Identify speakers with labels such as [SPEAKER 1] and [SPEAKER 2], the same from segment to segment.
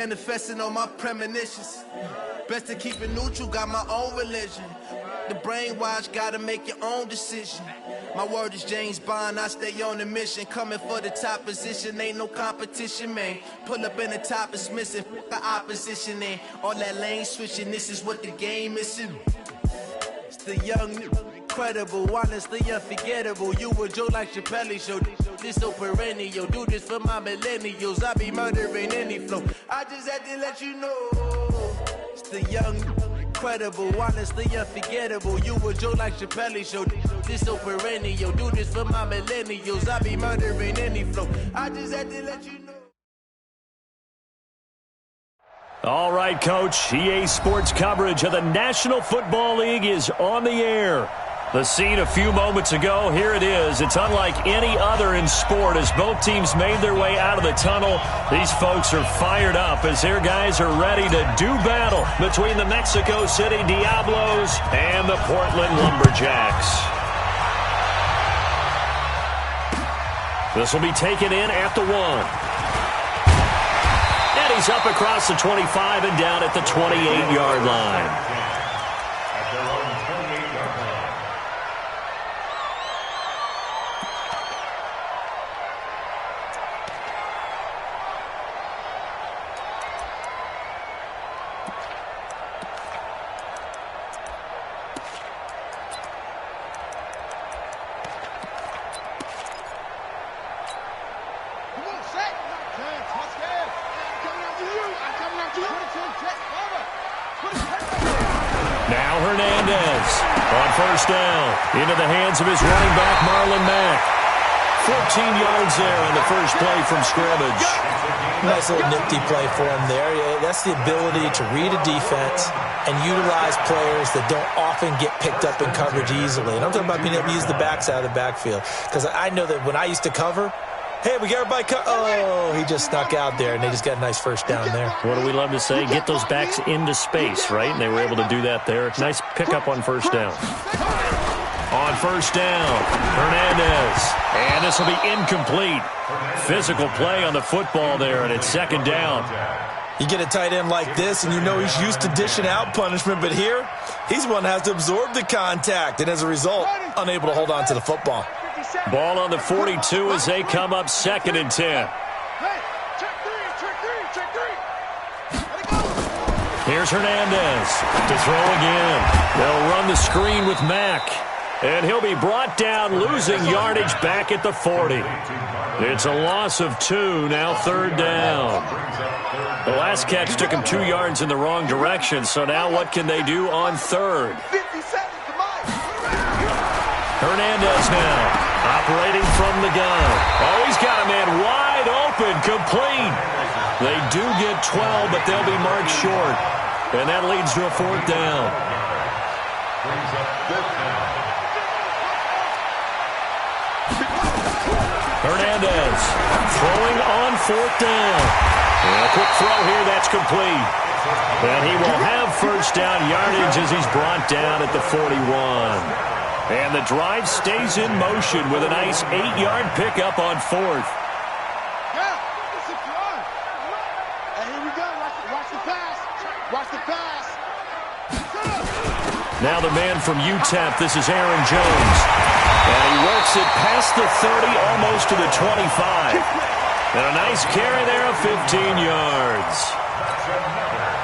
[SPEAKER 1] Manifesting on my premonitions. Best to keep it neutral, got my own religion. The brainwash, gotta make your own decision. My word is James Bond, I stay on the mission. Coming for the top position, ain't no competition, man. Pull up in the top, it's missing, the opposition, and all that lane switching, this is what the game is. It's the young, incredible, honestly unforgettable. You a Joe like Chappelle show, this so perennial. Do this for my millennials, I be murdering any flow. I just had to let you know. It's the young, incredible, honestly unforgettable. You a Joe like Chappelle show, this so perennial. Do this for my millennials, I be murdering any flow. I just had to let you know.
[SPEAKER 2] All right, Coach. EA Sports coverage of the National Football League is on the air. The scene a few moments ago, here it is. It's unlike any other in sport as both teams made their way out of the tunnel. These folks are fired up as their guys are ready to do battle between the Mexico City Diablos and the Portland Lumberjacks. This will be taken in at the 1. And he's up across the 25 and down at the 28-yard line.
[SPEAKER 3] Now Hernandez on first down into the hands of his running back, Marlon Mack. 14 yards there on the first play from scrimmage.
[SPEAKER 4] Nice little nifty play for him there. That's the ability to read a defense and utilize players that don't often get picked up in coverage easily. And I'm talking about being able to use the backs out of the backfield. Because I know that when I used to cover, hey, we got everybody oh, he just snuck out there, and they just got a nice first down there.
[SPEAKER 2] What do we love to say? Get those backs into space, right? And they were able to do that there. Nice pickup on first down.
[SPEAKER 3] On first down, Hernandez. And this will be incomplete. Physical play on the football there, and it's second down.
[SPEAKER 4] You get a tight end like this, and you know he's used to dishing out punishment, but here, he's one that has to absorb the contact, and as a result, unable to hold on to the football.
[SPEAKER 3] Ball on the 42 as they come up 2nd and 10. Here's Hernandez to throw again. They'll run the screen with Mack. And he'll be brought down, losing yardage back at the 40. It's a loss of 2, now 3rd down. The last catch took him 2 yards in the wrong direction, so now what can they do on 3rd? Hernandez now, operating from the gun. Oh, he's got a man wide open, complete. They do get 12, but they'll be marked short. And that leads to a 4th down. Hernandez throwing on 4th down. And a quick throw here, that's complete. And he will have first down yardage as he's brought down at the 41. And the drive stays in motion with a nice 8-yard pickup on 4th.
[SPEAKER 5] Yeah, this is fun. And here we go. Watch the pass. Watch the pass.
[SPEAKER 3] Now the man from UTEP, this is Aaron Jones. And he works it past the 30, almost to the 25. And a nice carry there of 15 yards.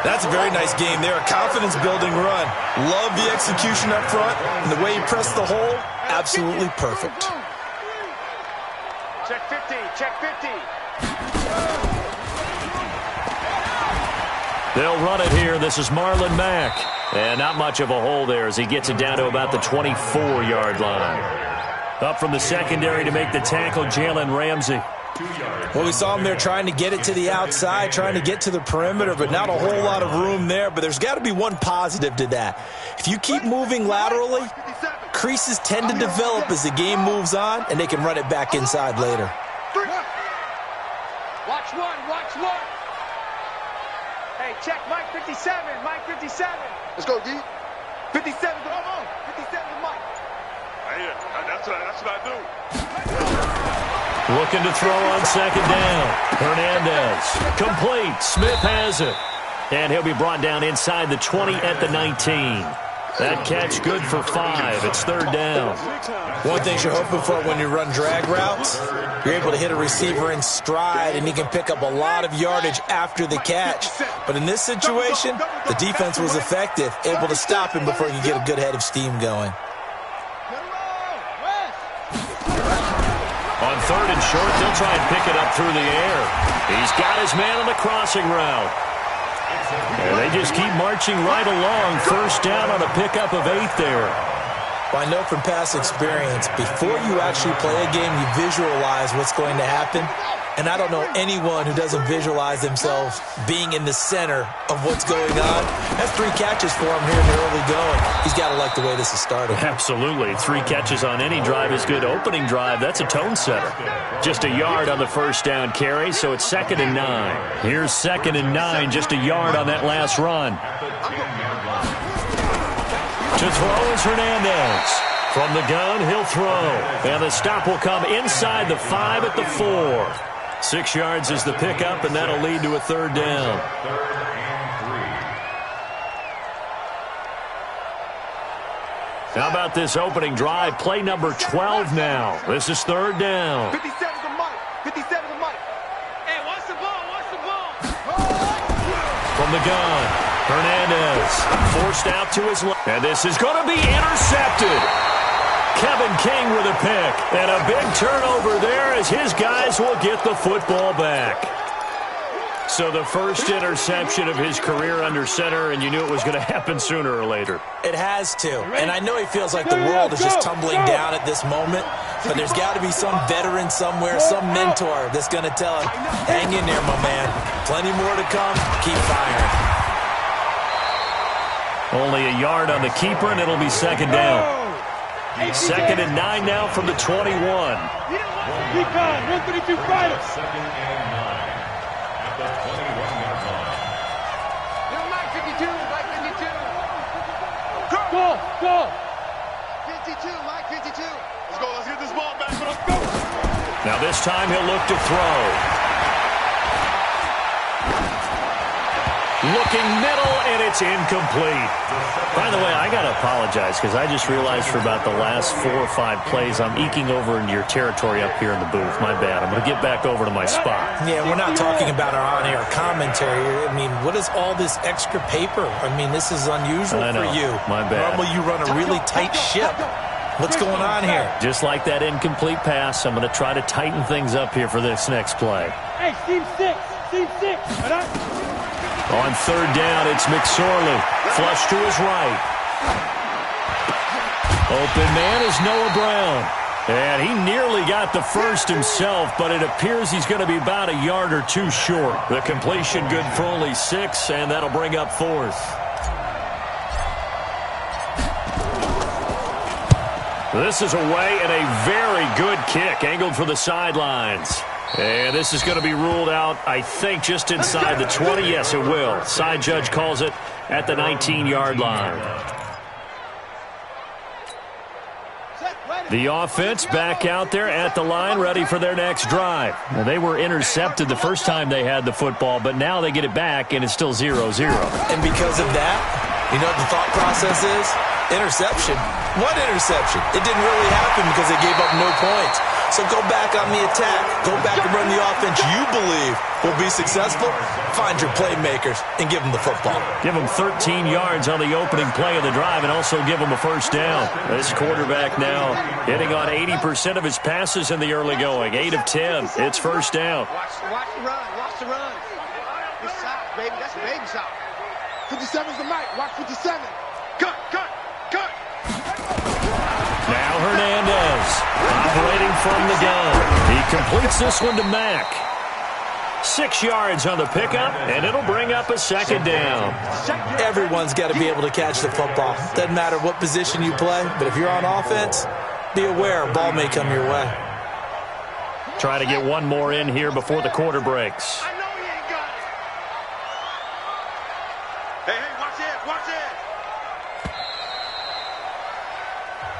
[SPEAKER 4] That's a very nice game there, a confidence-building run. Love the execution up front, and the way he pressed the hole, absolutely perfect.
[SPEAKER 5] Check 50, check 50.
[SPEAKER 3] They'll run it here. This is Marlon Mack. And not much of a hole there as he gets it down to about the 24-yard line. Up from the secondary to make the tackle, Jalen Ramsey.
[SPEAKER 4] Well, we saw him there trying to get it to the outside, trying to get to the perimeter, but not a whole lot of room there. But there's got to be one positive to that. If you keep moving laterally, creases tend to develop as the game moves on, and they can run it back inside later.
[SPEAKER 5] Watch one. Hey, check Mike 57, Mike 57. Let's go, D. 57, come on. 57 to Mike.
[SPEAKER 6] That's what I do.
[SPEAKER 2] Looking to throw on second down. Hernandez. Complete. Smith has it. And he'll be brought down inside the 20 at the 19. That catch good for 5. It's third down.
[SPEAKER 4] One thing you're hoping for when you run drag routes, you're able to hit a receiver in stride, and he can pick up a lot of yardage after the catch. But in this situation, the defense was effective, able to stop him before you get a good head of steam going.
[SPEAKER 2] On third and short, they'll try and pick it up through the air. He's got his man on the crossing route. And they just keep marching right along. First down on a pickup of 8 there.
[SPEAKER 4] Well, I know from past experience, before you actually play a game, you visualize what's going to happen. And I don't know anyone who doesn't visualize themselves being in the center of what's going on. That's 3 catches for him here in the early going. He's got to like the way this is starting.
[SPEAKER 2] Absolutely. 3 catches on any drive is good. Opening drive, that's a tone setter. Just a yard on the first down carry, so it's 2nd and 9. Here's 2nd and 9, just a yard on that last run. To throw is Hernandez. From the gun, he'll throw. And the stop will come inside the 5 at the 4. 6 yards is the pickup, and that'll lead to a third down. How about this opening drive? Play number 12 now. This is third down.
[SPEAKER 5] 57's a Mike. 57's a Mike. Hey, watch the ball. Watch the ball.
[SPEAKER 2] From the gun, Hernandez forced out to his left. And this is going to be intercepted. Kevin King with a pick. And a big turnover there as his guys will get the football back. So the first interception of his career under center, and you knew it was going to happen sooner or later.
[SPEAKER 4] It has to. And I know he feels like the world is just tumbling down at this moment, but there's got to be some veteran somewhere, some mentor that's going to tell him, hang in there, my man. Plenty more to come. Keep firing.
[SPEAKER 2] Only a yard on the keeper, and it'll be second down. 2nd and 9 now from the 21.
[SPEAKER 5] Keep on. 132 fighters.
[SPEAKER 3] 2nd and 9 at the 21-yard line.
[SPEAKER 5] Mike 52. Mike 52. Go. 52. Mike 52. Let's go. Let's get this ball back. Let's go.
[SPEAKER 2] Now this time he'll look to throw. Looking middle, and it's incomplete. By the way, I got to apologize because I just realized for about the last 4 or 5 plays, I'm eking over into your territory up here in the booth. My bad. I'm going to get back over to my spot.
[SPEAKER 4] Yeah, we're not talking about our on-air commentary. I mean, what is all this extra paper? I mean, this is unusual for you.
[SPEAKER 2] My bad.
[SPEAKER 4] Normally you run a really tight ship. What's going on here?
[SPEAKER 2] Just like that incomplete pass, I'm going to try to tighten things up here for this next play.
[SPEAKER 5] Hey, team 6. Team 6.
[SPEAKER 2] On third down, it's McSorley. Flush to his right. Open man is Noah Brown. And he nearly got the first himself, but it appears he's going to be about a yard or 2 short. The completion good for only 6, and that'll bring up 4th. This is away and a very good kick, angled for the sidelines. And this is going to be ruled out, I think, just inside the 20. Yes, it will. Side judge calls it at the 19-yard line. The offense back out there at the line, ready for their next drive. Now, they were intercepted the first time they had the football, but now they get it back, and it's still 0-0.
[SPEAKER 4] And because of that, you know what the thought process is? Interception. What interception? It didn't really happen because they gave up no points. So go back on the attack. Go back and run the offense you believe will be successful. Find your playmakers and give them the football.
[SPEAKER 2] Give them 13 yards on the opening play of the drive and also give them a first down. This quarterback now hitting on 80% of his passes in the early going. 8 of 10. It's first down.
[SPEAKER 5] Watch the run. Watch the run. It's soft, baby. That's a baby soft. 57's the mic. Watch 57. Cut.
[SPEAKER 2] Now Hernandez operating from the gun. He completes this one to Mack. 6 yards on the pickup, and it'll bring up a second down.
[SPEAKER 4] Everyone's got to be able to catch the football. Doesn't matter what position you play, but if you're on offense, be aware a ball may come your way.
[SPEAKER 2] Try to get one more in here before the quarter breaks.
[SPEAKER 5] I know he ain't got it. Hey, watch it.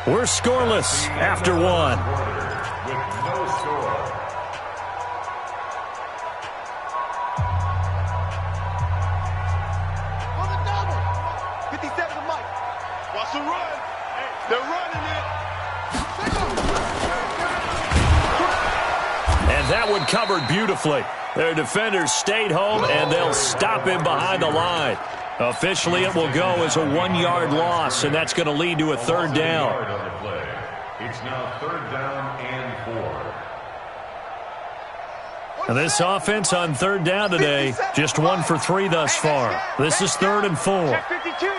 [SPEAKER 2] We're scoreless after 1.
[SPEAKER 3] With no score,
[SPEAKER 5] a run. They're running it.
[SPEAKER 2] And that one covered beautifully. Their defenders stayed home, and they'll stop him behind the line. Officially, it will go as a 1-yard loss, and that's going to lead to a third down.
[SPEAKER 3] It's now third down and 4.
[SPEAKER 2] And this offense on third down today, just 1 for 3 thus far. This is 3rd and 4.
[SPEAKER 5] Check 52.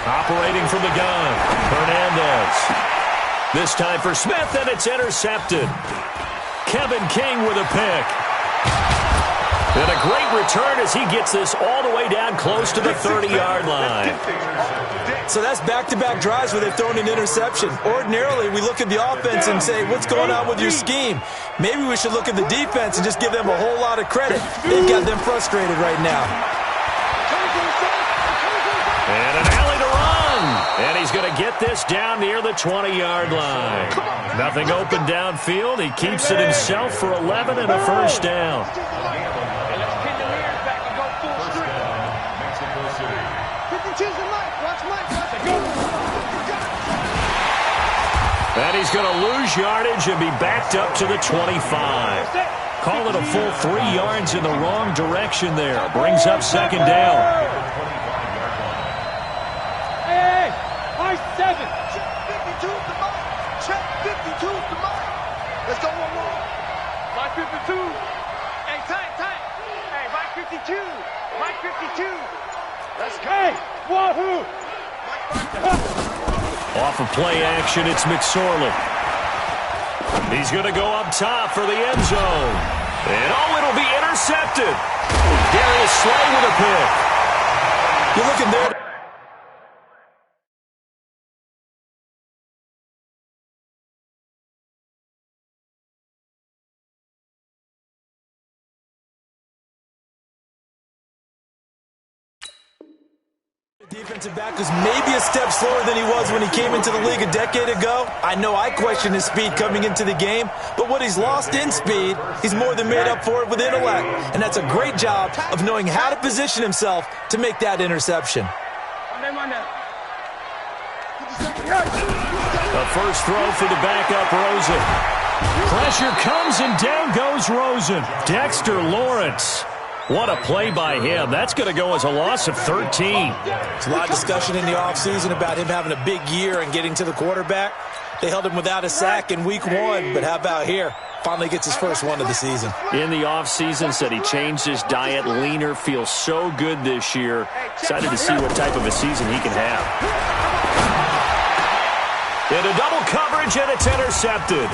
[SPEAKER 2] Operating from the gun, Hernandez. This time for Smith, and it's intercepted. Kevin King with a pick. And a great return as he gets this all the way down close to the 30-yard line.
[SPEAKER 4] So that's back-to-back drives where they've thrown an interception. Ordinarily, we look at the offense and say, what's going on with your scheme? Maybe we should look at the defense and just give them a whole lot of credit. They've got them frustrated right now.
[SPEAKER 2] And an alley to run. And he's going to get this down near the 20-yard line. Nothing open downfield. He keeps it himself for 11 and a first down. And he's going to lose yardage and be backed up to the 25. Call it a full 3 yards in the wrong direction there. Brings up second down.
[SPEAKER 5] Hey, my 7. Check 52 to mine. Check 52 to mine. Let's go one more. My 52. Hey, time. Hey, my 52. My 52. Let's go. Hey, wahoo.
[SPEAKER 2] Off of play action, it's McSorley. He's going to go up top for the end zone. And it'll be intercepted. Darius Slay with a pick.
[SPEAKER 4] You're looking there. Defensive back was maybe a step slower than he was when he came into the league a decade ago. I know I questioned his speed coming into the game, but what he's lost in speed, he's more than made up for it with intellect. And that's a great job of knowing how to position himself to make that interception.
[SPEAKER 2] The first throw for the backup, Rosen. Pressure comes and down goes Rosen. Dexter Lawrence. What a play by him. That's going to go as a loss of 13.
[SPEAKER 4] There's a lot of discussion in the offseason about him having a big year and getting to the quarterback. They held him without a sack in week 1, but how about here? Finally gets his first one of the season.
[SPEAKER 2] In the offseason, said he changed his diet, leaner, feels so good this year. Excited to see what type of a season he can have. Into double coverage, and it's intercepted.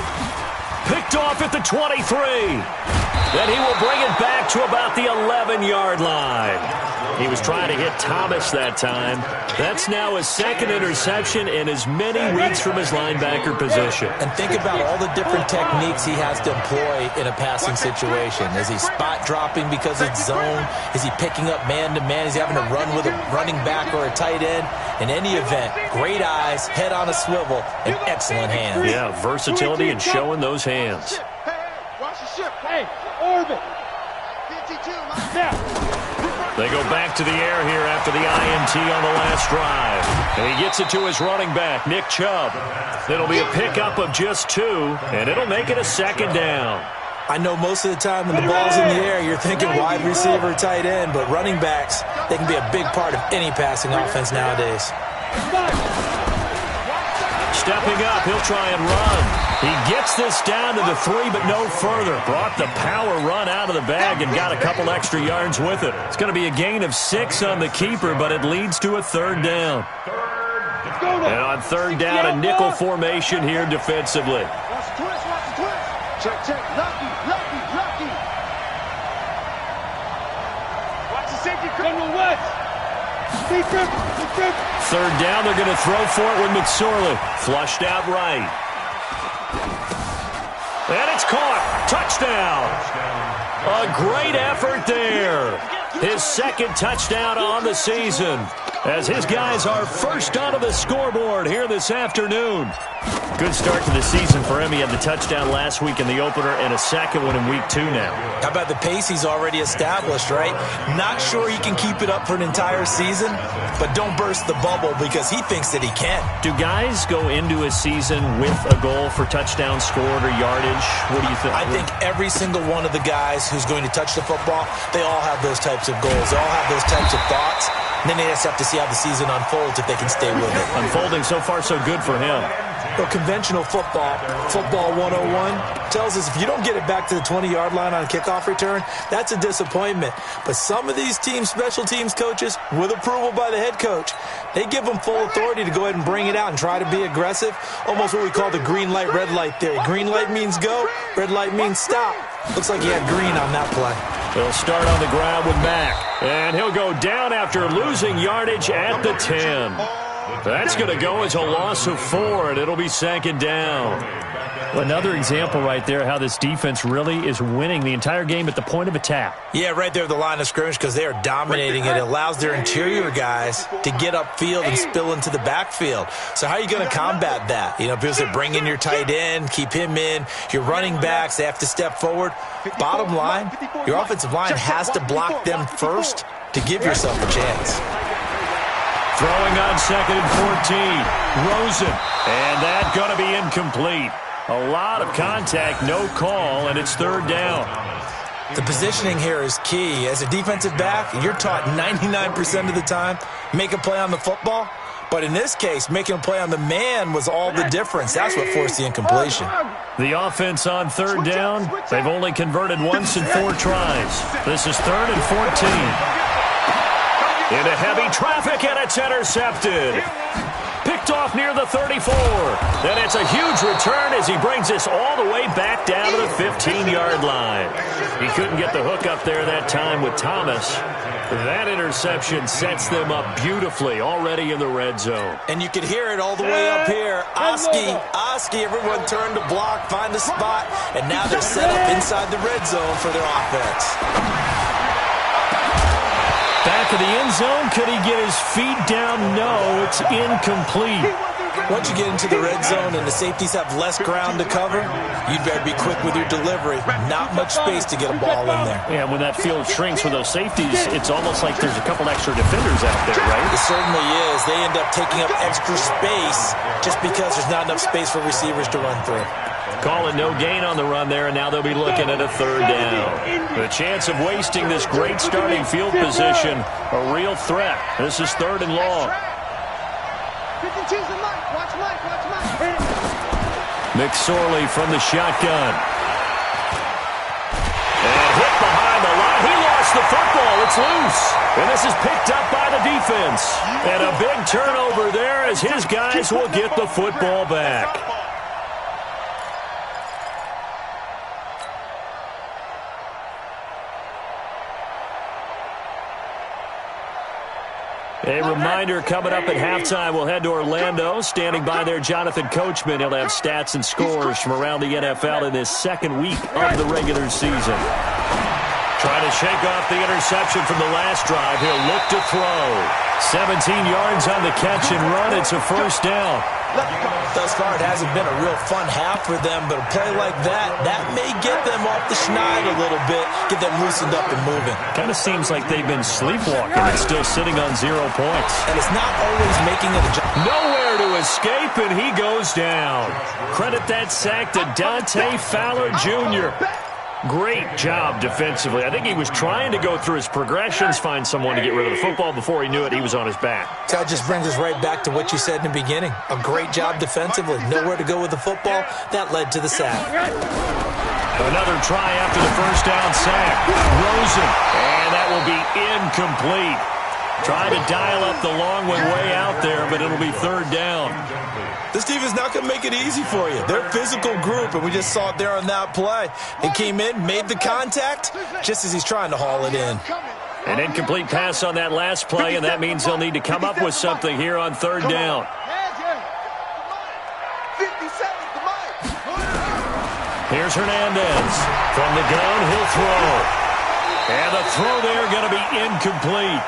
[SPEAKER 2] Picked off at the 23. Then he will bring it back to about the 11-yard line. He was trying to hit Thomas that time. That's now his second interception in as many weeks from his linebacker position.
[SPEAKER 4] And think about all the different techniques he has to employ in a passing situation. Is he spot dropping because it's zone? Is he picking up man-to-man? Is he having to run with a running back or a tight end? In any event, great eyes, head on a swivel, and excellent hands.
[SPEAKER 2] Yeah, versatility and showing those hands.
[SPEAKER 5] Watch the ship. Hey, orbit. 52.
[SPEAKER 2] They go back to the air here after the INT on the last drive. And he gets it to his running back, Nick Chubb. It'll be a pickup of just 2, and it'll make it a second down.
[SPEAKER 4] I know most of the time when the ball's in the air, you're thinking wide receiver, tight end, but running backs, they can be a big part of any passing offense nowadays.
[SPEAKER 2] Stepping up, he'll try and run. He gets this down to the 3, but no further. Brought the power run out of the bag and got a couple extra yards with it. It's going to be a gain of 6 on the keeper, but it leads to a third down. And on third down, a nickel formation here defensively.
[SPEAKER 5] Watch the twist, watch the twist. Check. Lucky. Watch the safety. Criminal West.
[SPEAKER 2] Third down, they're going to throw for it with McSorley. Flushed out right. And it's caught. Touchdown. A great effort there. His second touchdown on the season. as his guys are first onto the scoreboard here this afternoon. Good start to the season for him. He had the touchdown last week in the opener and a second one in week 2 now.
[SPEAKER 4] How about the pace he's already established, right? Not sure he can keep it up for an entire season, but don't burst the bubble because he thinks that he can.
[SPEAKER 2] Do guys go into a season with a goal for touchdown scored or yardage? What do you think?
[SPEAKER 4] I think every single one of the guys who's going to touch the football, they all have those types of goals. They all have those types of thoughts. And then they just have to see how the season unfolds if they can stay with it.
[SPEAKER 2] Unfolding so far so good for him.
[SPEAKER 4] Well, conventional football 101, tells us if you don't get it back to the 20-yard line on a kickoff return, that's a disappointment. But some of these teams, special teams coaches, with approval by the head coach, they give them full authority to go ahead and bring it out and try to be aggressive. Almost what we call the green light, red light theory. Green light means go, red light means stop. Looks like he had green on that play.
[SPEAKER 2] He'll start on the ground with Mack. And he'll go down after losing yardage at the 10. That's going to go as a loss of 4, and it'll be second down. Another example right there how this defense really is winning the entire game at the point of attack.
[SPEAKER 4] Yeah, right there at the line of scrimmage because they are dominating it. It allows their interior guys to get upfield and spill into the backfield. So how are you going to combat that? You know, people say bring in your tight end, keep him in. Your running backs, they have to step forward. Bottom line, your offensive line has to block them first to give yourself a chance.
[SPEAKER 2] Throwing on 2nd and 14. Rosen. And that's going to be incomplete. A lot of contact, no call, and it's 3rd down.
[SPEAKER 4] The positioning here is key. As a defensive back, you're taught 99% of the time, make a play on the football. But in this case, making a play on the man was all the difference. That's what forced the incompletion.
[SPEAKER 2] The offense on 3rd down, they've only converted once in 4 tries. This is 3rd and 14. Into heavy traffic, and it's intercepted. Picked off near the 34. Then it's a huge return as he brings us all the way back down to the 15-yard line. He couldn't get the hook up there that time with Thomas. That interception sets them up beautifully already in the red zone.
[SPEAKER 4] And you can hear it all the way up here. Oski, everyone turned to block, find a spot, and now they're set up inside the red zone for their offense.
[SPEAKER 2] Back of the end zone, could he get his feet down? No, it's incomplete.
[SPEAKER 4] Once you get into the red zone and the safeties have less ground to cover, you'd better be quick with your delivery. Not much space to get a ball in there.
[SPEAKER 2] Yeah, when that field shrinks with those safeties, it's almost like there's a couple extra defenders out there, right?
[SPEAKER 4] It certainly is. They end up taking up extra space just because there's not enough space for receivers to run through.
[SPEAKER 2] Calling no gain on the run there, and now they'll be looking at a 3rd down. The chance of wasting this great starting field position, a real threat. This is 3rd and long. McSorley from the shotgun. And hit behind the line. He lost the football. It's loose. And this is picked up by the defense. And a big turnover there as his guys will get the football back. A reminder coming up at halftime, we'll head to Orlando. Standing by there, Jonathan Coachman. He'll have stats and scores from around the NFL in this 2nd week of the regular season. Trying to shake off the interception from the last drive. He'll look to throw. 17 yards on the catch and run. It's a 1st down.
[SPEAKER 4] Thus far, it hasn't been a real fun half for them, but a play like that may get them off the schneid a little bit, get them loosened up and moving.
[SPEAKER 2] Kind of seems like they've been sleepwalking and still sitting on 0 points.
[SPEAKER 4] And it's not always making it a job.
[SPEAKER 2] Nowhere to escape, and he goes down. Credit that sack to Dante Fowler Jr. Great job defensively. I think he was trying to go through his progressions, find someone to get rid of the football. Before he knew it, he was on his back.
[SPEAKER 4] That just brings us right back to what you said in the beginning. A great job defensively. Nowhere to go with the football. That led to the sack.
[SPEAKER 2] Another try after the 1st down sack. Rosen. And that will be incomplete. Trying to dial up the long one way out there, but it'll be 3rd down.
[SPEAKER 4] This team is not going to make it easy for you. They're a physical group, and we just saw it there on that play. He came in, made the contact, just as he's trying to haul it in.
[SPEAKER 2] An incomplete pass on that last play, and that means they'll need to come up with something here on 3rd down. Here's Hernandez. From the gun, he'll throw. And the throw there going to be incomplete.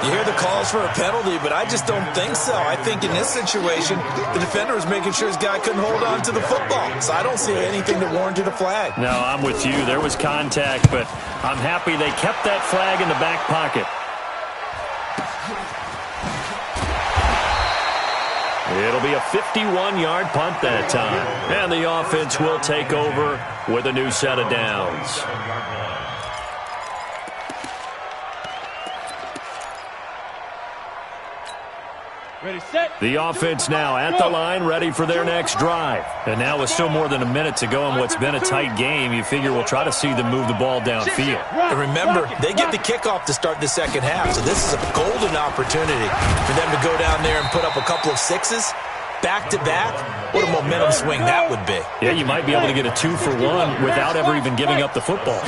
[SPEAKER 4] You hear the calls for a penalty, but I just don't think so. I think in this situation, the defender was making sure his guy couldn't hold on to the football. So I don't see anything that warranted a flag.
[SPEAKER 2] No, I'm with you. There was contact, but I'm happy they kept that flag in the back pocket. It'll be a 51-yard punt that time. And the offense will take over with a new set of downs.
[SPEAKER 5] Ready, set.
[SPEAKER 2] The offense now at the line, ready for their next drive. And now with still more than a minute to go in what's been a tight game, you figure we'll try to see them move the ball downfield.
[SPEAKER 4] And remember, they get the kickoff to start the second half, so this is a golden opportunity for them to go down there and put up a couple of sixes back-to-back. What a momentum swing that would be.
[SPEAKER 2] Yeah, you might be able to get a 2-for-1 without ever even giving up the football.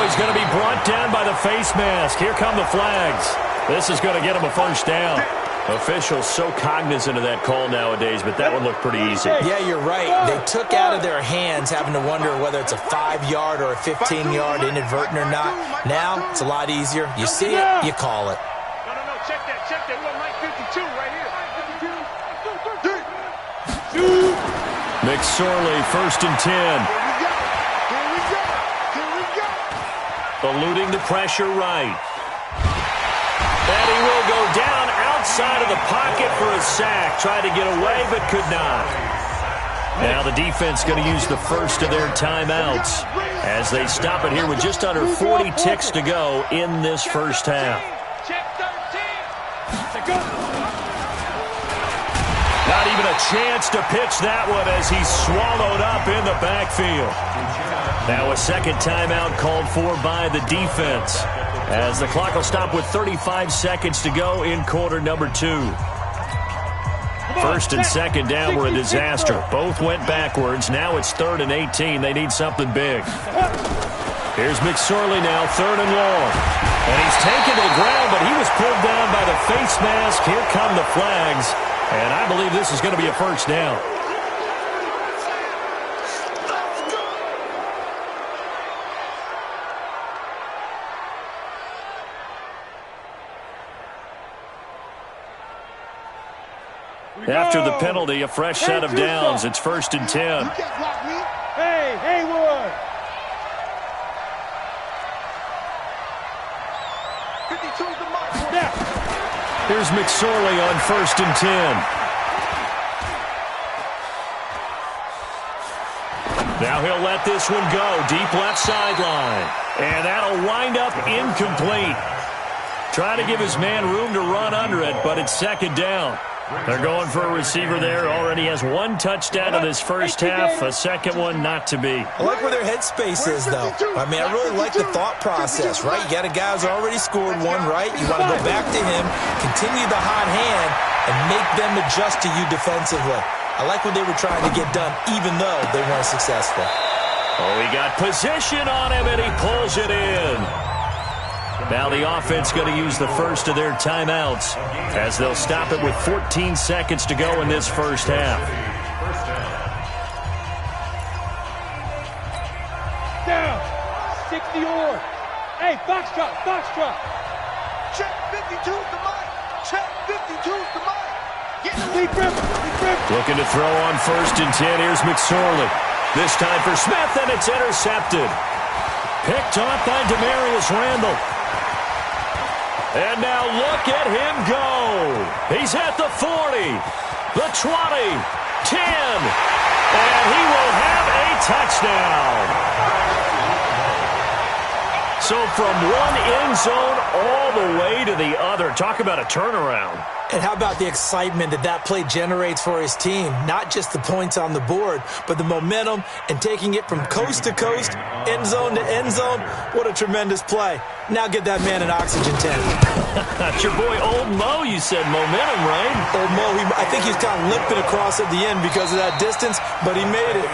[SPEAKER 2] He's going to be brought down by the face mask. Here come the flags. This is going to get him a first down. Officials so cognizant of that call nowadays, but that one looked pretty easy.
[SPEAKER 4] Yeah, you're right. They took out of their hands having to wonder whether it's a 5-yard or a 15-yard inadvertent or not. Now, it's a lot easier. You see it, you call it.
[SPEAKER 5] No, check that. We got Mike 52 right here.
[SPEAKER 2] McSorley, 1st and 10. Eluding the pressure right. And he will go down outside of the pocket for a sack. Tried to get away, but could not. Now the defense going to use the first of their timeouts as they stop it here with just under 40 ticks to go in this first half. Not even a chance to pitch that one as he's swallowed up in the backfield. Now a second timeout called for by the defense as the clock will stop with 35 seconds to go in quarter number 2. 1st and 2nd down were a disaster. Both went backwards. Now it's 3rd and 18. They need something big. Here's McSorley now, 3rd and long. And he's taken to the ground, but he was pulled down by the face mask. Here come the flags. And I believe this is going to be a first down. After the penalty, a fresh set of downs. It's 1st and 10.
[SPEAKER 5] Hey, Haywood. 52's the mark.
[SPEAKER 2] Here's McSorley on 1st and 10. Now he'll let this one go. Deep left sideline. And that'll wind up incomplete. Try to give his man room to run under it, but it's 2nd down. They're going for a receiver there. Already has 1 touchdown in this first half. A second one not to be.
[SPEAKER 4] I like where their headspace is, though. I mean, I really like the thought process, right? You got a guy who's already scored one, right? You want to go back to him, continue the hot hand, and make them adjust to you defensively. I like what they were trying to get done, even though they weren't successful.
[SPEAKER 2] Oh, he got position on him, and he pulls it in. Now the offense going to use the first of their timeouts as they'll stop it with 14 seconds to go in this first half.
[SPEAKER 5] Down. 60 or. Hey, Foxtrot. Check 52's the mic. Check 52's the mic. Get the lead grip.
[SPEAKER 2] Looking to throw on 1st and 10. Here's McSorley. This time for Smith, and it's intercepted. Picked off by Demarius Randall. And now look at him go. He's at the 40, the 20, 10, and he will have a touchdown. So from one end zone all the way to the other. Talk about a turnaround.
[SPEAKER 4] And how about the excitement that play generates for his team? Not just the points on the board, but the momentum and taking it from coast to coast, end zone to end zone. What a tremendous play. Now get that man an oxygen tank.
[SPEAKER 2] That's your boy Old Mo. You said momentum, right?
[SPEAKER 4] Old Mo, I think he was kind of limping across at the end because of that distance, but he made it.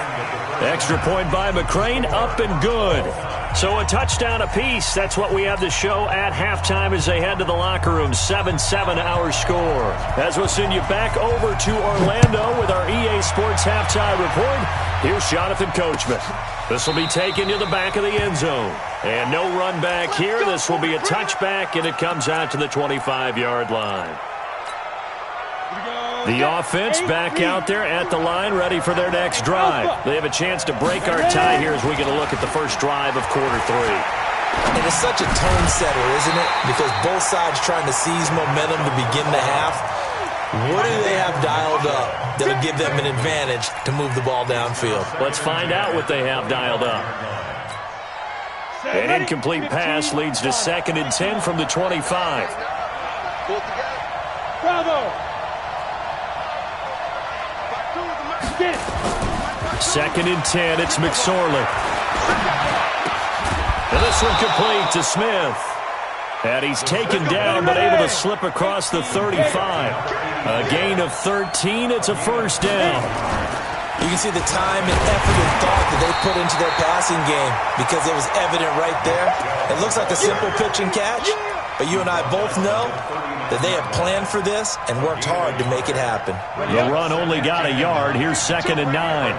[SPEAKER 2] Extra point by McCrane, up and good. So a touchdown apiece. That's what we have to show at halftime as they head to the locker room. 7-7 our score. As we'll send you back over to Orlando with our EA Sports halftime report. Here's Jonathan Coachman. This will be taken to the back of the end zone. And no run back here. This will be a touchback, and it comes out to the 25-yard line. The offense back out there at the line, ready for their next drive. They have a chance to break our tie here as we get a look at the first drive of quarter 3.
[SPEAKER 4] And it's such a tone setter, isn't it? Because both sides trying to seize momentum to begin the half. What do they have dialed up that'll give them an advantage to move the ball downfield?
[SPEAKER 2] Let's find out what they have dialed up. An incomplete pass leads to 2nd and 10 from the 25.
[SPEAKER 5] Bravo!
[SPEAKER 2] 2nd and 10, it's McSorley. And this one complete to Smith. And he's taken down but able to slip across the 35. A gain of 13, it's a first down.
[SPEAKER 4] You can see the time and effort and thought that they put into their passing game because it was evident right there. It looks like a simple pitch and catch, but you and I both know that they have planned for this and worked hard to make it happen.
[SPEAKER 2] The run only got a yard. Here's 2nd and 9.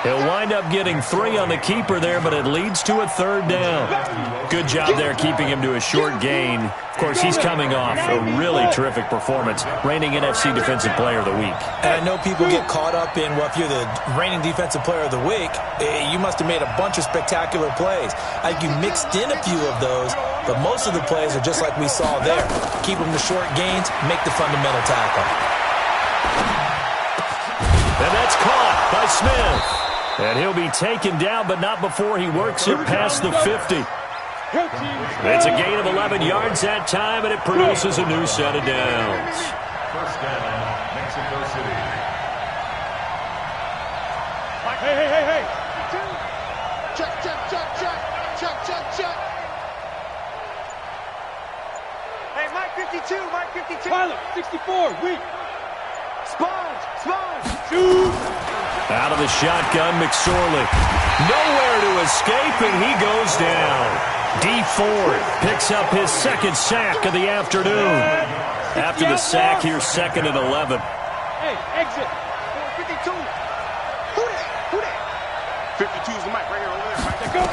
[SPEAKER 2] He'll wind up getting 3 on the keeper there, but it leads to a 3rd down. Good job there keeping him to a short gain. Of course, he's coming off a really terrific performance, reigning NFC Defensive Player of the Week.
[SPEAKER 4] And I know people get caught up in, well, if you're the reigning Defensive Player of the Week, you must have made a bunch of spectacular plays. I think you mixed in a few of those, but most of the plays are just like we saw there. Keep them to short gains, make the fundamental tackle.
[SPEAKER 2] And that's caught by Smith. And he'll be taken down, but not before he works it past the 50. It's a gain of 11 yards that time, and it produces a new set of downs.
[SPEAKER 5] First down, Mexico City. Hey. Check. Hey, Mike 52. Pilot, 64, weak. Sponge.
[SPEAKER 2] Shoot. Out of the shotgun, McSorley. Nowhere to escape, and he goes down. D. Ford picks up his 2nd sack of the afternoon. After the sack, here's 2nd and 11.
[SPEAKER 5] Hey, exit. 52. Who that? 52's the mic right here, over there. Right there, go.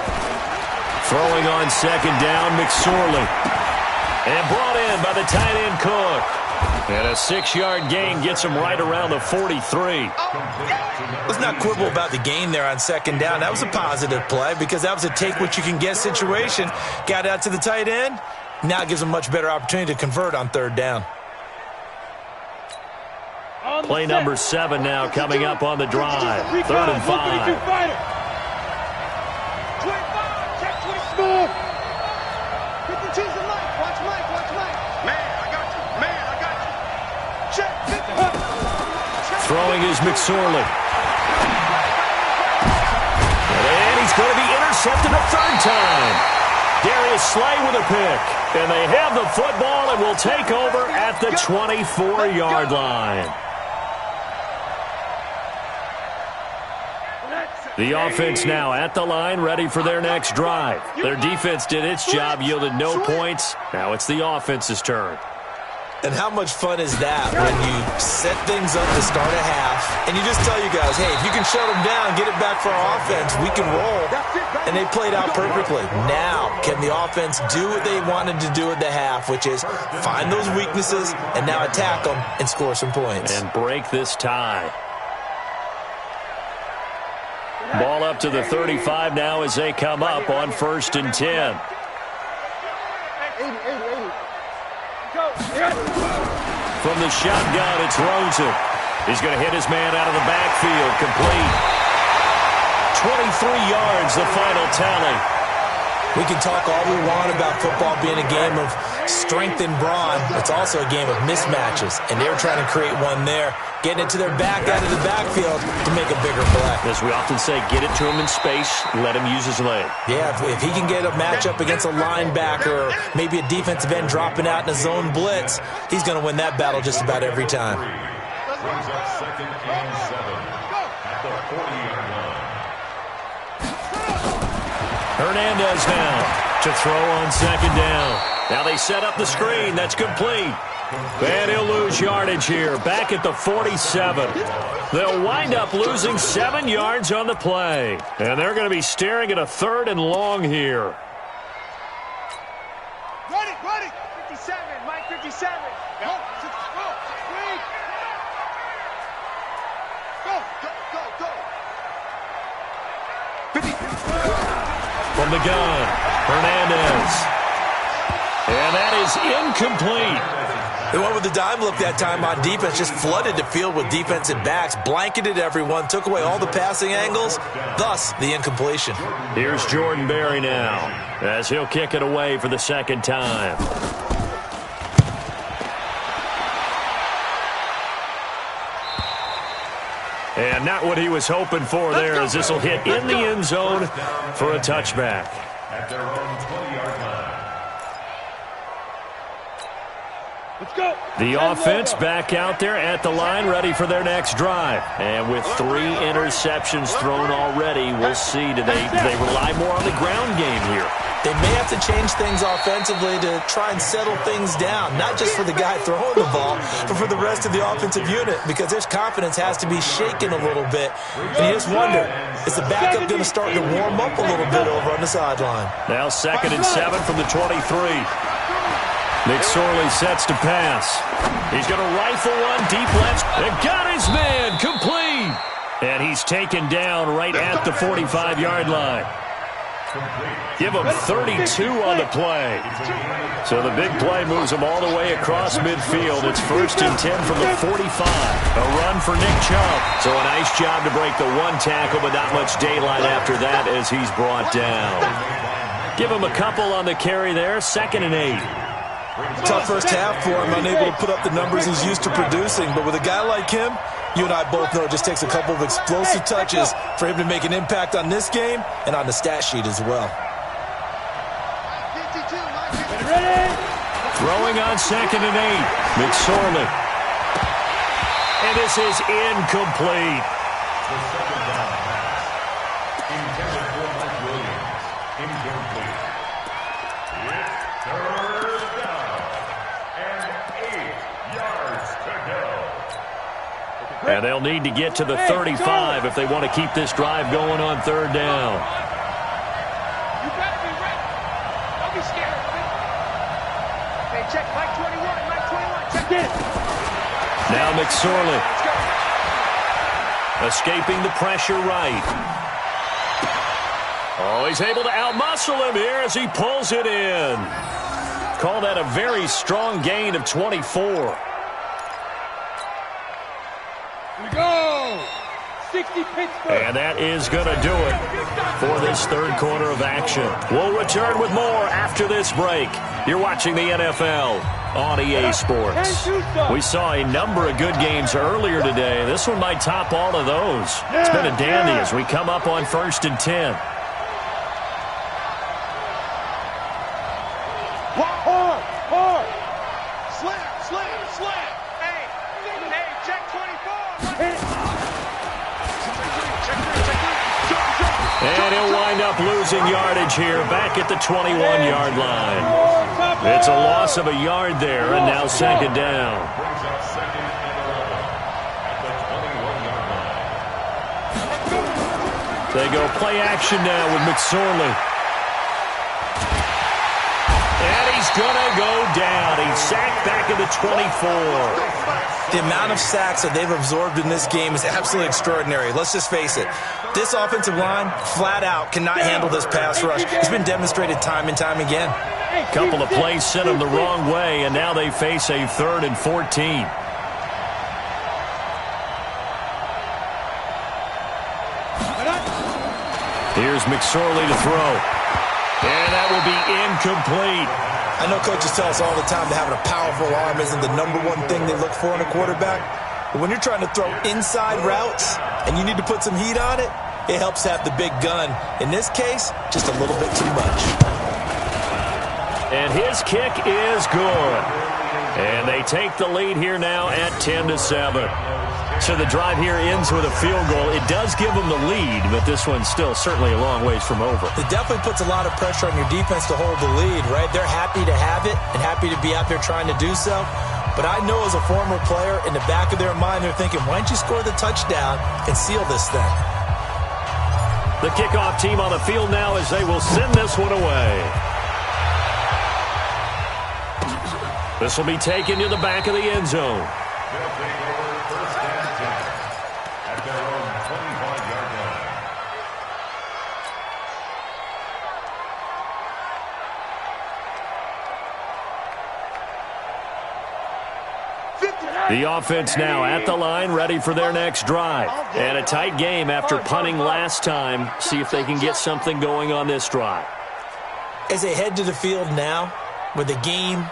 [SPEAKER 2] Throwing on 2nd down, McSorley. And brought in by the tight end Cook. And a 6-yard gain gets him right around the 43.
[SPEAKER 4] Let's not quibble about the gain there on 2nd down. That was a positive play because that was a take-what-you-can-get situation. Got out to the tight end. Now it gives him a much better opportunity to convert on 3rd down.
[SPEAKER 2] Play number 7 now coming up on the drive. 3rd and 5.
[SPEAKER 5] 25, check 25. 52's the mic. Watch Mike. Man, I got you. Check 50.
[SPEAKER 2] Throwing is McSorley. And he's going to be intercepted a 3rd time. Darius Slay with a pick. And they have the football and will take over at the 24-yard line. The offense now at the line, ready for their next drive. Their defense did its job, yielded no points. Now it's the offense's turn.
[SPEAKER 4] And how much fun is that when you set things up to start a half, and you just tell you guys, hey, if you can shut them down, get it back for our offense, we can roll. And they played out perfectly. Now, can the offense do what they wanted to do at the half, which is find those weaknesses and now attack them and score some points.
[SPEAKER 2] And break this tie. Ball up to the 35 now as they come up on 1st and 10. From the shotgun, it's Rosen. He's going to hit his man out of the backfield, complete. 23 yards, the final tally.
[SPEAKER 4] We can talk all we want about football being a game of strength and brawn. It's also a game of mismatches, and they're trying to create one there, getting it to their back out of the backfield to make a bigger play.
[SPEAKER 2] As we often say, get it to him in space, let him use his leg.
[SPEAKER 4] Yeah, if he can get a matchup against a linebacker or maybe a defensive end dropping out in a zone blitz, he's going to win that battle just about every time.
[SPEAKER 5] Brings up 2nd and 7 at the 40-yard line.
[SPEAKER 2] Hernandez now to throw on 2nd down. Now they set up the screen. That's complete. And he'll lose yardage here. Back at the 47. They'll wind up losing 7 yards on the play. And they're going to be staring at a 3rd and long here.
[SPEAKER 5] Ready. 57, Mike 57. Go. Go. 50.
[SPEAKER 2] From the gun, Hernandez. And that is incomplete.
[SPEAKER 4] They went with the dime look that time on defense, just flooded the field with defensive backs, blanketed everyone, took away all the passing angles, thus the incompletion.
[SPEAKER 2] Here's Jordan Berry now, as he'll kick it away for the 2nd time. And not what he was hoping for there, as this will hit in the end zone for a touchback.
[SPEAKER 5] At their own 20-yard line. Let's go.
[SPEAKER 2] The offense back out there at the line, ready for their next drive. And with 3 interceptions thrown already, we'll see. Do they rely more on the ground game here?
[SPEAKER 4] They may have to change things offensively to try and settle things down, not just for the guy throwing the ball, but for the rest of the offensive unit, because their confidence has to be shaken a little bit. And you just wonder, is the backup going to start to warm up a little bit over on the sideline?
[SPEAKER 2] Now 2nd and 7 from the 23. McSorley sets to pass. He's going to rifle one deep left and got his man complete. And he's taken down right at the 45-yard line. Give him 32 on the play. So the big play moves him all the way across midfield. It's 1st and 10 from the 45. A run for Nick Chubb. So a nice job to break the 1 tackle, but not much daylight after that as he's brought down. Give him a couple on the carry there. 2nd and 8.
[SPEAKER 4] Tough first half for him, unable to put up the numbers he's used to producing. But with a guy like him, you and I both know it just takes a couple of explosive touches for him to make an impact on this game and on the stat sheet as well.
[SPEAKER 2] Throwing on 2nd and 8. McSorley. And this is incomplete.
[SPEAKER 5] The 2nd down pass. Intended for Mike Williams. Incomplete. It's 3rd down. And 8 yards to go.
[SPEAKER 2] And they'll need to get to the 35 if they want to keep this drive going on 3rd down.
[SPEAKER 5] You better be ready. Don't be scared. Hey, check Mike 21. Check in.
[SPEAKER 2] Now McSorley. Escaping the pressure right. Oh, he's able to outmuscle him here as he pulls it in. Call that a very strong gain of 24.
[SPEAKER 5] We go. 60 Pittsburgh.
[SPEAKER 2] And that is going to do it for this 3rd quarter of action. We'll return with more after this break. You're watching the NFL on EA Sports. We saw a number of good games earlier today. This one might top all of those. It's been a dandy as we come up on 1st and 10.
[SPEAKER 5] Hard. Slam. Hey, check 24.
[SPEAKER 2] And he'll wind up losing yardage here back at the 21-yard line. It's a loss of a yard there, and now 2nd down.
[SPEAKER 5] Brings up 2nd and 11 at the 21-yard line.
[SPEAKER 2] They go play action now with McSorley. And he's going to go down. He's sacked back at the 24.
[SPEAKER 4] The amount of sacks that they've absorbed in this game is absolutely extraordinary. Let's just face it. This offensive line, flat out, cannot handle this pass rush. It's been demonstrated time and time again.
[SPEAKER 2] Couple of plays sent them the wrong way, and now they face a 3rd and 14. Here's McSorley to throw. And that will be incomplete.
[SPEAKER 4] I know coaches tell us all the time that having a powerful arm isn't the number one thing they look for in a quarterback. But when you're trying to throw inside routes and you need to put some heat on it, it helps to have the big gun. In this case, just a little bit too much.
[SPEAKER 2] And his kick is good. And they take the lead here now at 10-7. So the drive here ends with a field goal. It does give them the lead, but this one's still certainly a long ways from over.
[SPEAKER 4] It definitely puts a lot of pressure on your defense to hold the lead, right? They're happy to have it and happy to be out there trying to do so. But I know as a former player, in the back of their mind, they're thinking, why don't you score the touchdown and seal this thing?
[SPEAKER 2] The kickoff team on the field now as they will send this one away. This will be taken to the back of the end zone. The offense now at the line, ready for their next drive. And a tight game after punting last time. See if they can get something going on this drive.
[SPEAKER 4] As they head to the field now, with the game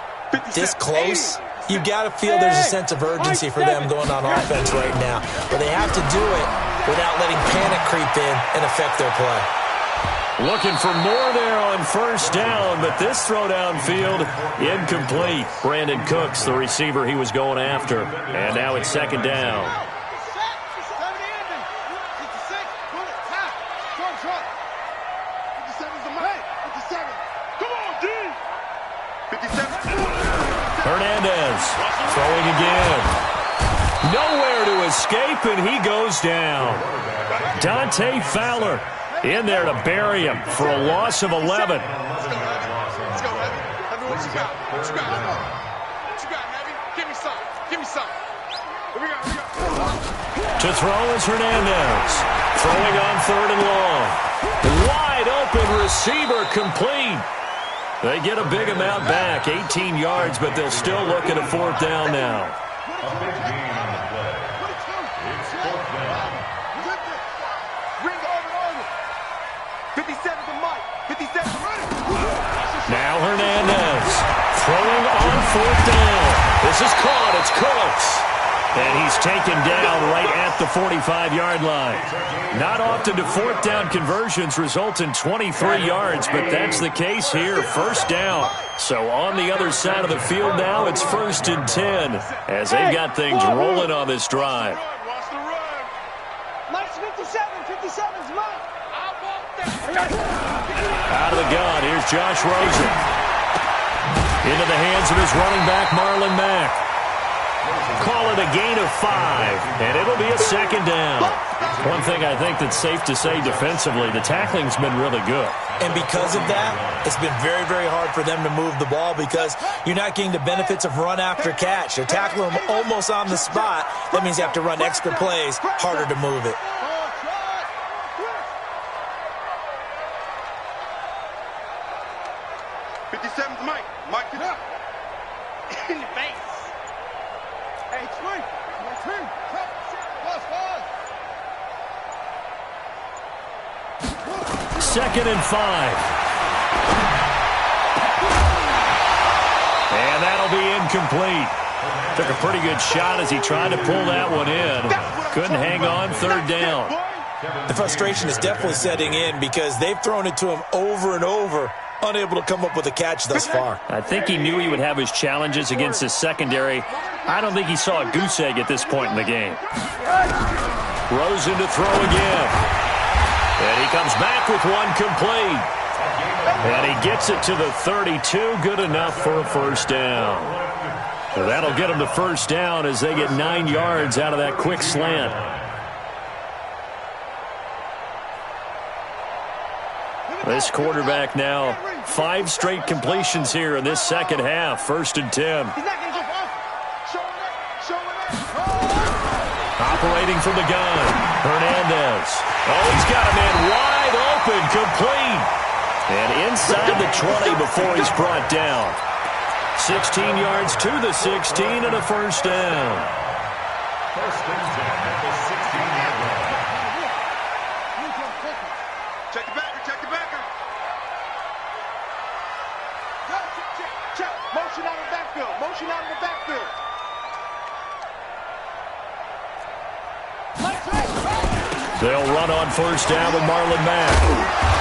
[SPEAKER 4] this close, you've got to feel there's a sense of urgency for them going on offense right now. But they have to do it without letting panic creep in and affect their play.
[SPEAKER 2] Looking for more there on first down, but this throw downfield, incomplete. Brandon Cooks, the receiver he was going after. And now it's second down. Hernandez throwing again. Nowhere to escape, and he goes down. Dante Fowler in there to bury him for a loss of 11.
[SPEAKER 5] Let's go, Heavy. What you got? What you got? What you got, Heavy? Give me some. Give me some. Here we go.
[SPEAKER 2] To throw is Hernandez. Throwing on third and long. Wide open receiver complete. They get a big amount back, 18 yards, but they'll still look at a fourth down now.
[SPEAKER 5] A big gain on the play. It's fourth down. 57 to Mike. 57 running.
[SPEAKER 2] Now Hernandez throwing on fourth down. This is caught. It's Cooks. And he's taken down right at the 45-yard line. Not often do fourth down conversions result in 23 yards, but that's the case here. First down. So on the other side of the field now, it's 1st and 10 as they've got things rolling on this drive.
[SPEAKER 5] Watch the run. Mike's 57. 57's Mike.
[SPEAKER 2] Out of the gun, here's Josh Rosen. Into the hands of his running back, Marlon Mack. Call it a gain of 5, and it'll be a second down. One thing I think that's safe to say defensively, the tackling's been really good.
[SPEAKER 4] And because of that, it's been very, very hard for them to move the ball because you're not getting the benefits of run after catch. They're tackling them almost on the spot. That means you have to run extra plays, harder to move it.
[SPEAKER 5] 57's Mike. Mike, get up. In the face. Hey, twin. Twin. Plus 5.
[SPEAKER 2] 2nd and 5. And that'll be incomplete. Took a pretty good shot as he tried to pull that one in. Couldn't hang on, 3rd down.
[SPEAKER 4] The frustration is definitely setting in because they've thrown it to him over and over, unable to come up with a catch thus far.
[SPEAKER 2] I think he knew he would have his challenges against his secondary. I don't think he saw a goose egg at this point in the game. Rosen to throw again. And he comes back with one complete. And he gets it to the 32. Good enough for a first down. So that'll get him to first down as they get 9 yards out of that quick slant. This quarterback now 5 straight completions here in this second half. 1st and 10. Operating from the gun, Hernandez. Oh, he's got a man wide open, complete. And inside the 20 before he's brought down. 16 yards to the 16 and a first down.
[SPEAKER 5] 1st and 10 at the 16-yard line. Check the backer, check the backer. Action out in the backfield.
[SPEAKER 2] They'll run on first down with Marlon Mack.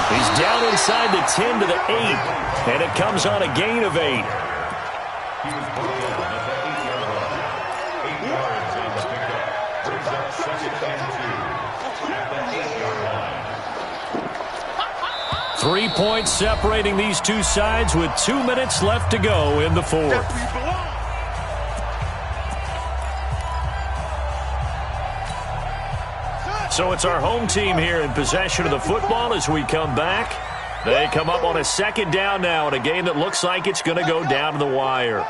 [SPEAKER 2] He's down inside the 10 to the 8, and it comes on a gain of 8. 3 points separating these two sides with 2 minutes left to go in the fourth. So it's our home team here in possession of the football as we come back. They come up on a second down now in a game that looks like it's going to go down to the wire.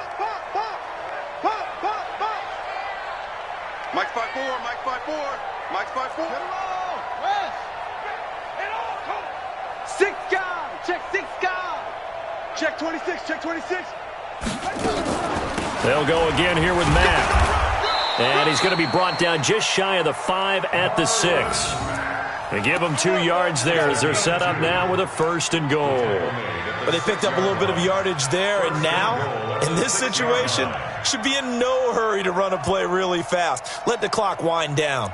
[SPEAKER 5] Mike 5-4, Mike 5-4, Mike 5-4. Six guy, check 6 guy. Check 26, check 26.
[SPEAKER 2] They'll go again here with Matt. And he's going to be brought down just shy of the 5 at the 6. They give him 2 yards there as they're set up now with a 1st and goal.
[SPEAKER 4] But they picked up a little bit of yardage there, and now, in this situation, should be in no hurry to run a play really fast. Let the clock wind down.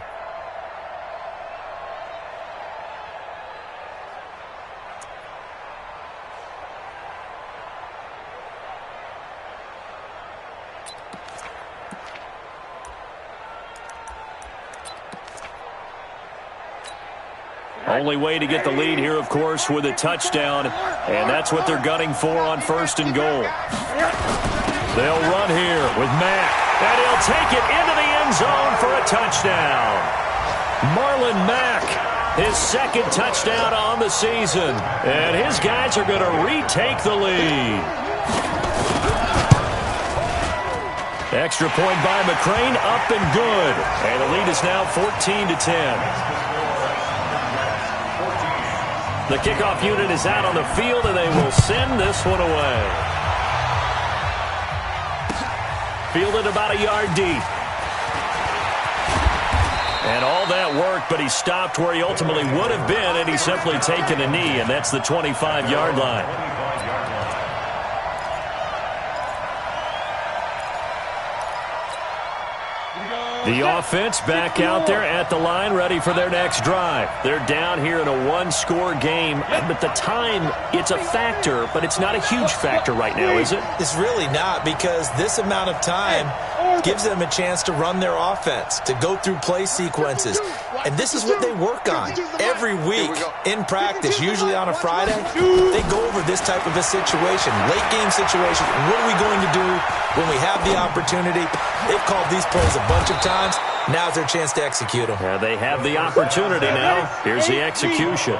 [SPEAKER 2] Only way to get the lead here, of course, with a touchdown, and that's what they're gunning for on 1st and goal. They'll run here with Mack, and he'll take it into the end zone for a touchdown. Marlon Mack, his 2nd touchdown on the season, and his guys are going to retake the lead. Extra point by McCrane, up and good, and the lead is now 14-10. The kickoff unit is out on the field, and they will send this one away. Fielded about a yard deep. And all that work, but he stopped where he ultimately would have been, and he's simply taken a knee, and that's the 25-yard line. The offense back out there at the line, ready for their next drive. They're down here in a 1-score game. At the time, it's a factor, but it's not a huge factor right now, is it?
[SPEAKER 4] It's really not, because this amount of time gives them a chance to run their offense, to go through play sequences. And this is what they work on every week in practice, usually on a Friday. They go over this type of a situation, late-game situation. What are we going to do when we have the opportunity? They've called these plays a bunch of times. Now's their chance to execute them.
[SPEAKER 2] Yeah, they have the opportunity now. Here's the execution.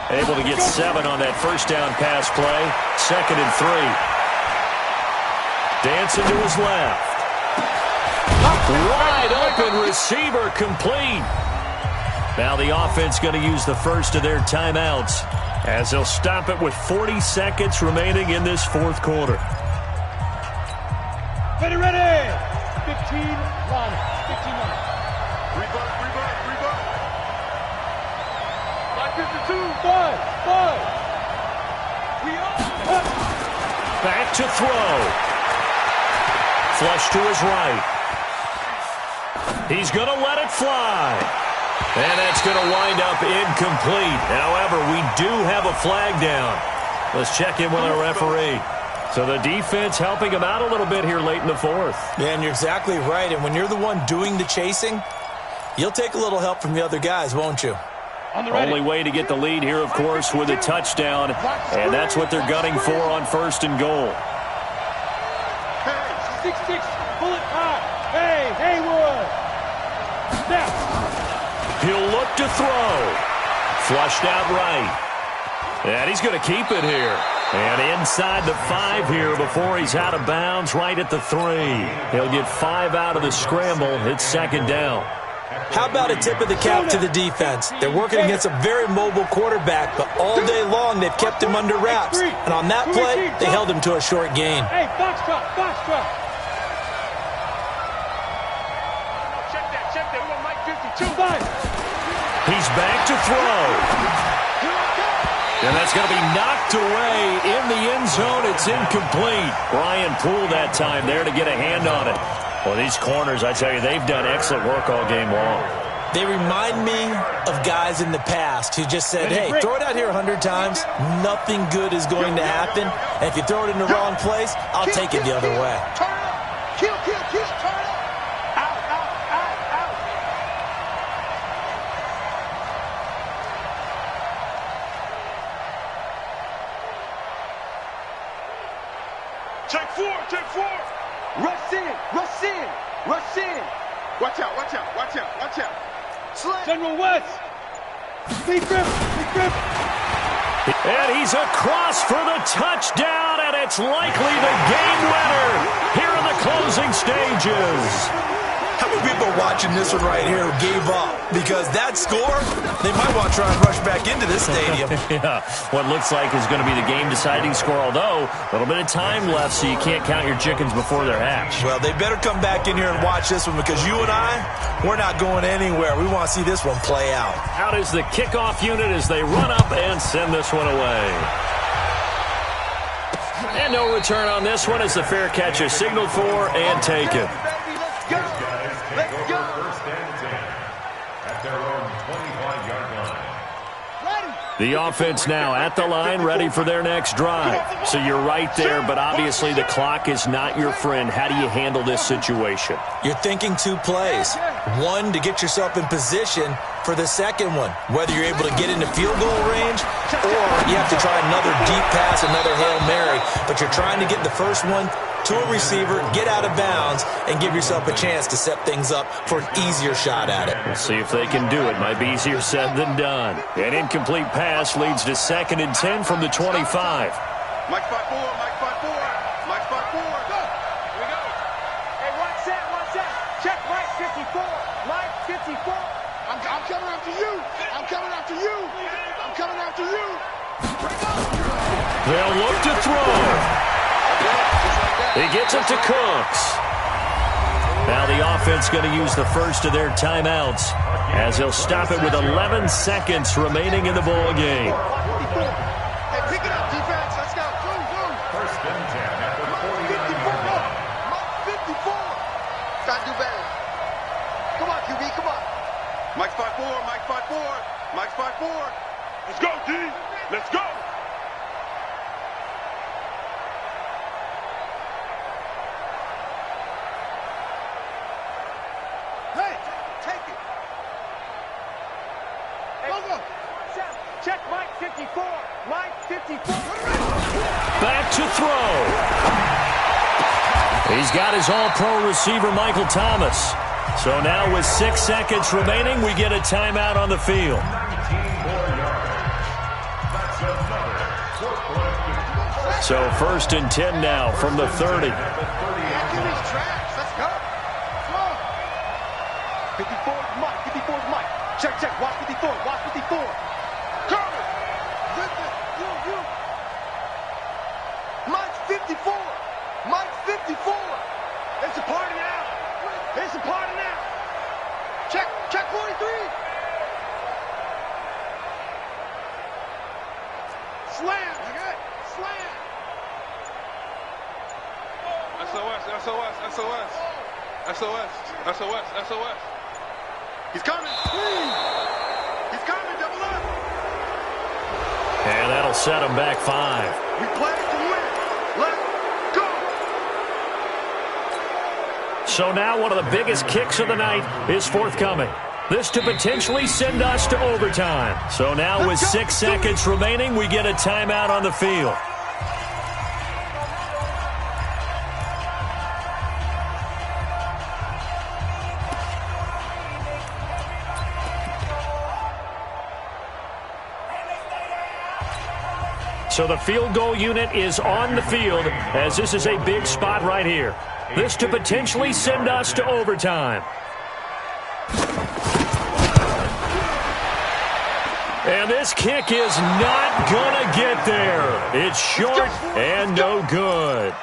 [SPEAKER 2] Able to get 7 on that first down pass play. 2nd and 3. Dancing to his left. Wide open receiver complete. Now the offense going to use the first of their timeouts as they'll stop it with 40 seconds remaining in this 4th quarter.
[SPEAKER 5] Ready, ready. 15 line. 15 line. Rebutt. 552. 5. We are.
[SPEAKER 2] Back to throw. Flush to his right. He's going to let it fly. And that's going to wind up incomplete. However, we do have a flag down. Let's check in with our referee. So the defense helping him out a little bit here late in the 4th.
[SPEAKER 4] Yeah, and you're exactly right. And when you're the one doing the chasing, you'll take a little help from the other guys, won't you?
[SPEAKER 2] Only way to get the lead here, of course, with a touchdown. And that's what they're gunning for on 1st and goal.
[SPEAKER 5] 6-6, bullet high. Hey, Haywood. Snap.
[SPEAKER 2] He'll look to throw. Flushed out right. And he's going to keep it here. And inside the 5 here before he's out of bounds right at the 3. He'll get 5 out of the scramble. It's 2nd down.
[SPEAKER 4] How about a tip of the cap to the defense? They're working against a very mobile quarterback, but all day long they've kept him under wraps. And on that play, they held him to a short gain.
[SPEAKER 5] Hey, box drop. Check that. We want Mike 52. 5.
[SPEAKER 2] He's back to throw. And that's going to be knocked away in the end zone. It's incomplete. Brian Poole that time there to get a hand on it. Well, these corners, I tell you, they've done excellent work all game long.
[SPEAKER 4] They remind me of guys in the past who just said, hey, throw it out here 100 times. Nothing good is going to happen. And if you throw it in the wrong place, I'll take it the other way.
[SPEAKER 5] Turn it up. Kill, kill, kill. Turn it up. Out, out, out, out. Check four, check four. Rush in, rush in, rush in. Watch out, watch out, watch out, watch out. General West. Big grip, big grip.
[SPEAKER 2] And he's across for the touchdown, and it's likely the game winner here in the closing stages.
[SPEAKER 4] How many people are watching this one right here who gave up? Because that score, they might want to try and rush back into this stadium.
[SPEAKER 2] Yeah, what looks like is going to be the game-deciding score, although a little bit of time left, so you can't count your chickens before they're hatched.
[SPEAKER 4] Well, they better come back in here and watch this one because you and I, we're not going anywhere. We want to see this one play out.
[SPEAKER 2] Out is the kickoff unit as they run up and send this one away. And no return on this one as the fair catch is signaled for and taken.
[SPEAKER 5] Let's go.
[SPEAKER 6] First and 10 at their own 25-yard line.
[SPEAKER 2] The offense now at the line, ready for their next drive. So you're right there, but obviously the clock is not your friend. How do you handle this situation?
[SPEAKER 4] You're thinking two plays. One, to get yourself in position for the second one, whether you're able to get into field goal range or you have to try another deep pass, another Hail Mary, but you're trying to get the first one to a receiver, get out of bounds, and give yourself a chance to set things up for an easier shot at it.
[SPEAKER 2] We'll see if they can do it. Might be easier said than done. An incomplete pass leads to 2nd and 10 from the 25.
[SPEAKER 5] Mike 5-4, Mike 5-4, Mike 5-4. Go. Here we go. Hey, watch that. Check Mike 54. Mike 54. I'm coming after you. I'm coming after you. I'm coming after you.
[SPEAKER 2] They'll look to throw. He gets it to Cooks. Now the offense going to use the first of their timeouts as they'll stop it with 11 seconds remaining in the ball game.
[SPEAKER 5] Hey, pick it up, defense. Let's go.
[SPEAKER 6] First and 10 at the 49-yard line.
[SPEAKER 5] Mike 54. Try to do better. Come on, QB, come on. Mike 5-4, Mike 5-4, Mike 5-4. Let's go, D. Let's go. Check Mike 54. Mike 54.
[SPEAKER 2] Back to throw. He's got his all-pro receiver, Michael Thomas. So now with 6 seconds remaining, we get a timeout on the field.
[SPEAKER 6] 19 more yards. That's another fourth.
[SPEAKER 2] So 1st and 10 now from the 30.
[SPEAKER 5] Give me tracks. Let's go. 54 is Mike. 54 is Mike. Check. Watch 54. Watch 54. Curry. You. Mike 54. Mike 54. It's a party now. It's a party now. Check 43. Slam. Slam. SOS. He's coming. He's coming. Double up.
[SPEAKER 2] And that'll set him back 5.
[SPEAKER 5] We play to win. Let's go.
[SPEAKER 2] So now one of the biggest kicks of the night is forthcoming. This to potentially send us to overtime. So now with 6 seconds remaining, we get a timeout on the field. So the field goal unit is on the field as this is a big spot right here. This to potentially send us to overtime. And this kick is not going to get there. It's short and no good.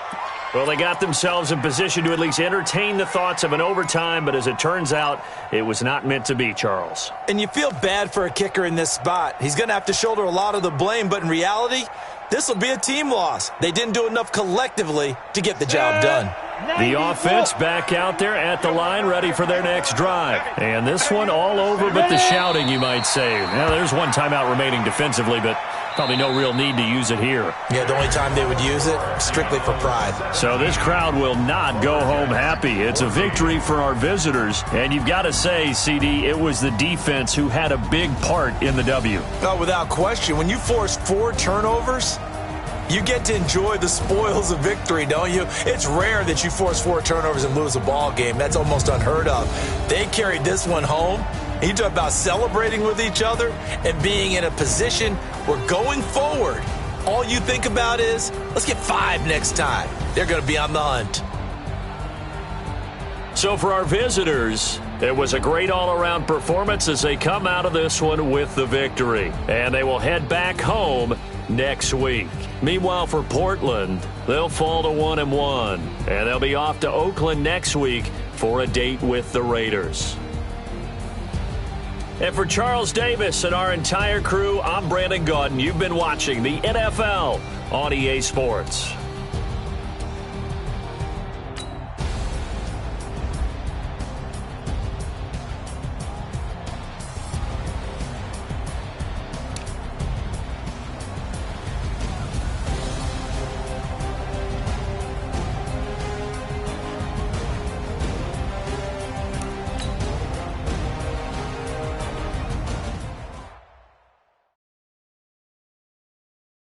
[SPEAKER 2] Well, they got themselves in position to at least entertain the thoughts of an overtime, but as it turns out, it was not meant to be, Charles.
[SPEAKER 4] And you feel bad for a kicker in this spot. He's going to have to shoulder a lot of the blame, but in reality, this will be a team loss. They didn't do enough collectively to get the job done.
[SPEAKER 2] The offense back out there at the line, ready for their next drive. And this one all over but the shouting, you might say. Now, there's one timeout remaining defensively, but probably no real need to use it here.
[SPEAKER 4] Yeah, the only time they would use it, strictly for pride.
[SPEAKER 2] So this crowd will not go home happy. It's a victory for our visitors. And you've got to say, CD, it was the defense who had a big part in the W.
[SPEAKER 4] No, without question. When you force 4 turnovers, you get to enjoy the spoils of victory, don't you? It's rare that you force 4 turnovers and lose a ball game. That's almost unheard of. They carried this one home. You talk about celebrating with each other and being in a position where going forward, all you think about is, let's get 5 next time. They're going to be on the hunt.
[SPEAKER 2] So for our visitors, it was a great all-around performance as they come out of this one with the victory. And they will head back home next week. Meanwhile, for Portland, they'll fall to 1-1, and they'll be off to Oakland next week for a date with the Raiders. And for Charles Davis and our entire crew, I'm Brandon Gaudin. You've been watching the NFL on EA Sports.